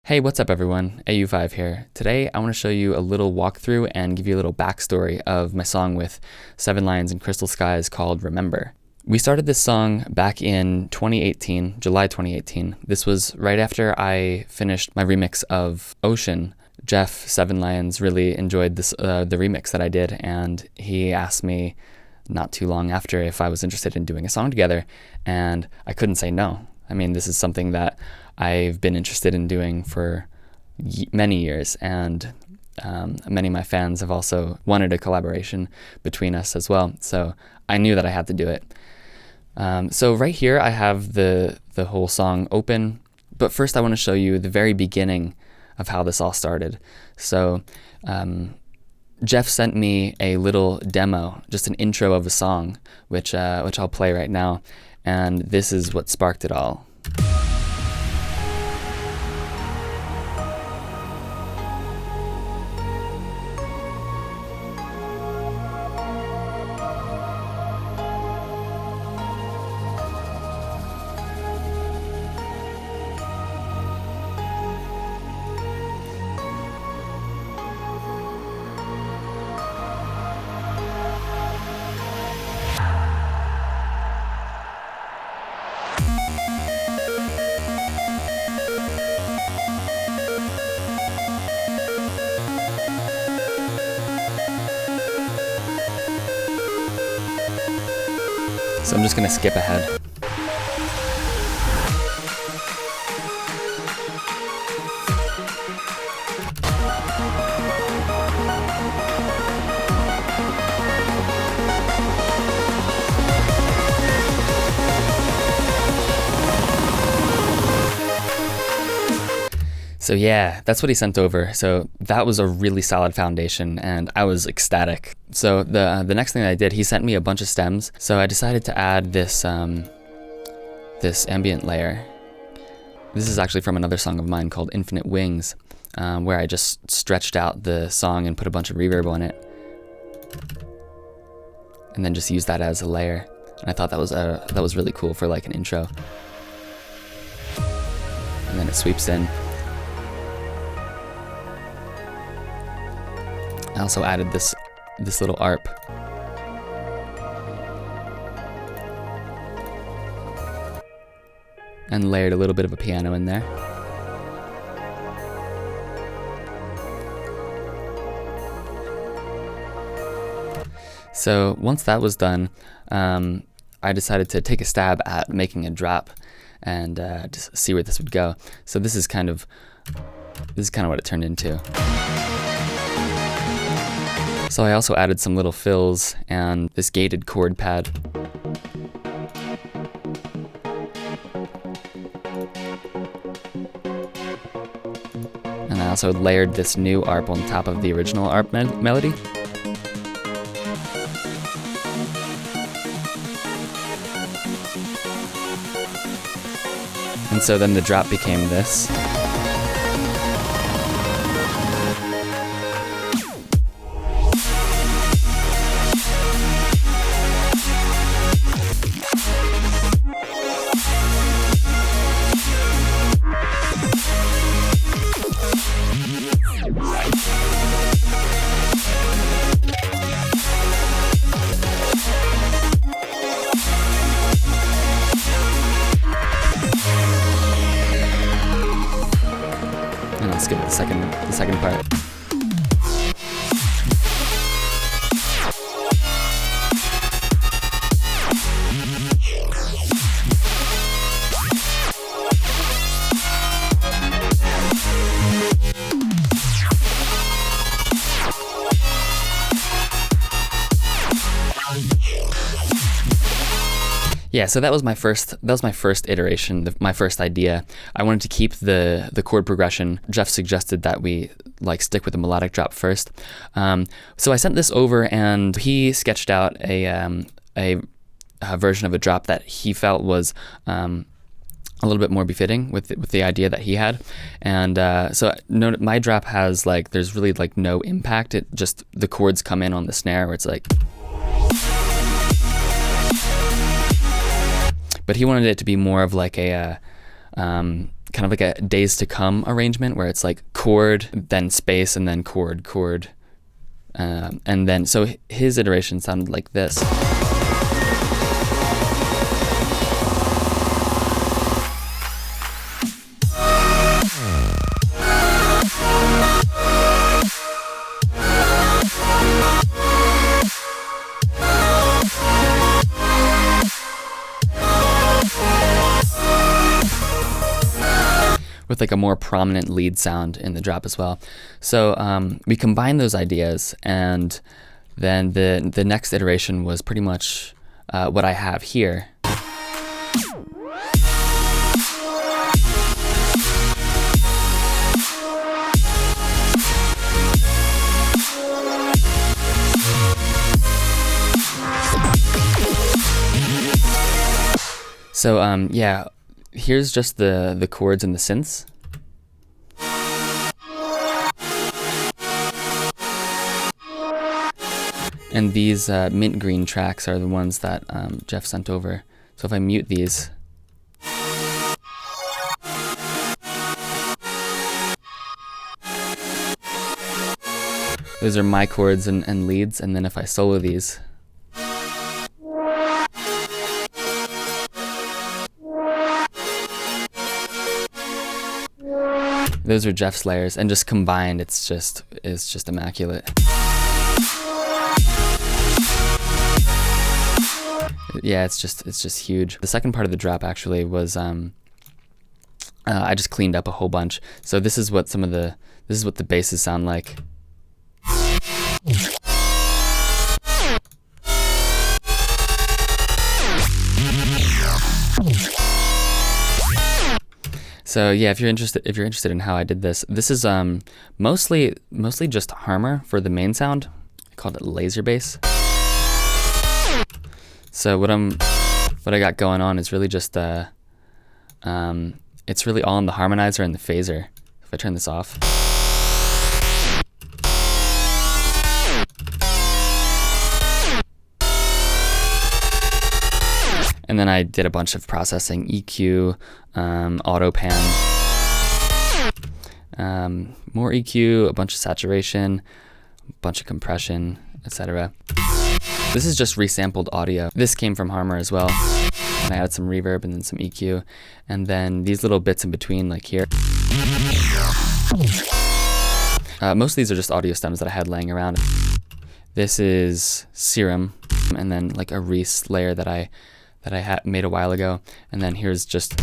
Hey, what's up everyone? Au5 here. Today I want to show you a little walkthrough and give you a little backstory of my song with Seven Lions and Crystal Skies called Remember. We started this song back in 2018, July 2018. This was right after I finished my remix of Ocean. Jeff, Seven Lions, really enjoyed the remix that I did, and he asked me not too long after if I was interested in doing a song together, and I couldn't say no. I mean, this is something that I've been interested in doing for many years, and many of my fans have also wanted a collaboration between us as well, so I knew that I had to do it. So right here I have the whole song open, but first I want to show you the very beginning of how this all started. So Jeff sent me a little demo, just an intro of a song, which I'll play right now, and this is what sparked it all. So I'm just going to skip ahead. So yeah, that's what he sent over. So that was a really solid foundation, and I was ecstatic. So the next thing that I did, he sent me a bunch of stems. So I decided to add this this ambient layer. This is actually from another song of mine called Infinite Wings, where I just stretched out the song and put a bunch of reverb on it, and then just used that as a layer. And I thought that was really cool for like an intro. And then it sweeps in. I also added this little ARP. And layered a little bit of a piano in there. So once that was done, I decided to take a stab at making a drop and just see where this would go. So this is kind of what it turned into. So I also added some little fills and this gated chord pad. And I also layered this new ARP on top of the original ARP melody. And so then the drop became this. And I'll skip the second part. Yeah, so that was my first iteration, my first idea. I wanted to keep the chord progression. Jeff suggested that we like stick with the melodic drop first. So I sent this over, and he sketched out a version of a drop that he felt was a little bit more befitting with the idea that he had. And so my drop has there's really no impact. It just, the chords come in on the snare where it's like. But he wanted it to be more of like a kind kind of like a days to come arrangement where it's like chord, then space, and then chord, chord. And then, so his iteration sounded like this. With like a more prominent lead sound in the drop as well. So we combined those ideas, and then the next iteration was pretty much what I have here. So yeah, here's just the chords and the synths. And these mint green tracks are the ones that Jeff sent over. So if I mute these, those are my chords and leads, and then if I solo these, those are Jeff's layers, and just combined, it's just immaculate. Yeah, it's just huge. The second part of the drop actually was I just cleaned up a whole bunch. So this is what this is what the basses sound like. So yeah, if you're interested in how I did this, this is mostly just Harmor for the main sound. I called it laser bass. So what I got going on is really just it's really all in the harmonizer and the phaser. If I turn this off. And then I did a bunch of processing, EQ, auto pan, more EQ, a bunch of saturation, a bunch of compression, etc. This is just resampled audio. This came from Harmor as well. And I added some reverb and then some EQ. And then these little bits in between, like here. Most of these are just audio stems that I had laying around. This is Serum, and then like a Reese layer that I had made a while ago. And then here's just,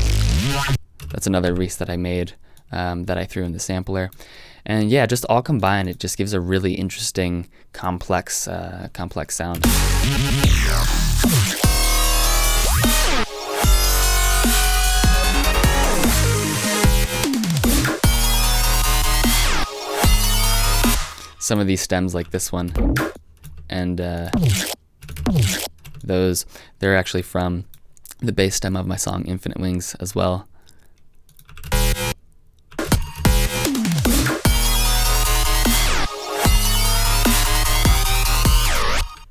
that's another Reese that I made that I threw in the sampler. And yeah, just all combined, it just gives a really interesting, complex sound. Some of these stems, like this one, and those, they're actually from the bass stem of my song Infinite Wings as well.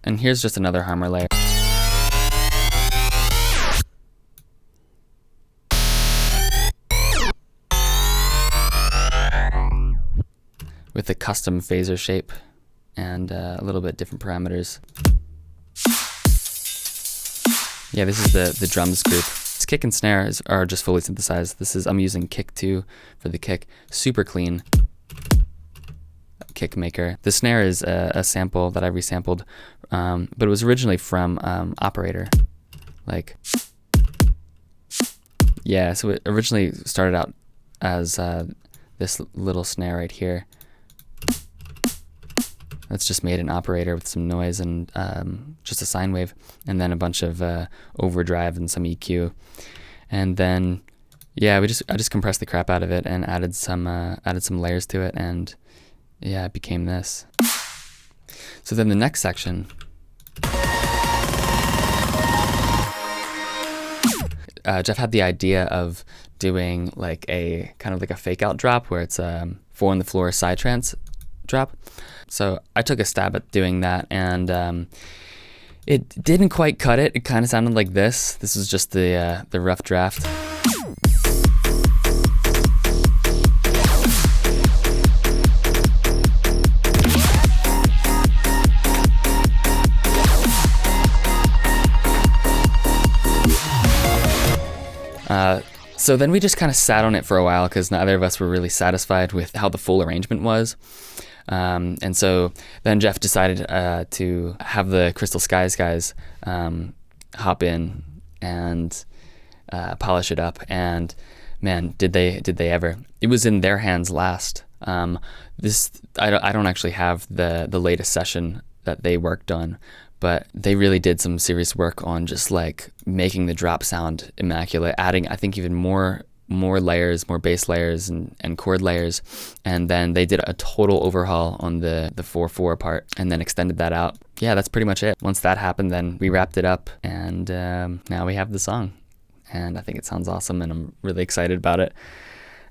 And here's just another Harmor layer. With a custom phaser shape and a little bit different parameters. Yeah, this is the drums group. This kick and snare are just fully synthesized. I'm using Kick 2 for the kick. Super clean kick maker. The snare is a sample that I resampled, but it was originally from Operator. Like, yeah, so it originally started out as this little snare right here. That's just made an Operator with some noise and just a sine wave, and then a bunch of overdrive and some EQ, and then yeah, I just compressed the crap out of it and added some layers to it, and yeah, it became this. So then the next section, Jeff had the idea of doing like a kind of like a fake out drop where it's 4 on the floor side trance drop. So I took a stab at doing that, and it didn't quite cut it. It kind of sounded like this. This is just the rough draft. So then we just kind of sat on it for a while because neither of us were really satisfied with how the full arrangement was. And so then Jeff decided to have the Crystal Skies guys hop in and polish it up. And man, did they ever! It was in their hands last. I don't actually have the latest session that they worked on, but they really did some serious work on just like making the drop sound immaculate, adding I think even more layers, more bass layers and chord layers, and then they did a total overhaul on the 4/4 part and then extended that out. Yeah, that's pretty much it. Once that happened, then we wrapped it up, and now we have the song, and I think it sounds awesome, and I'm really excited about it,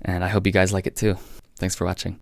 and I hope you guys like it too. Thanks for watching.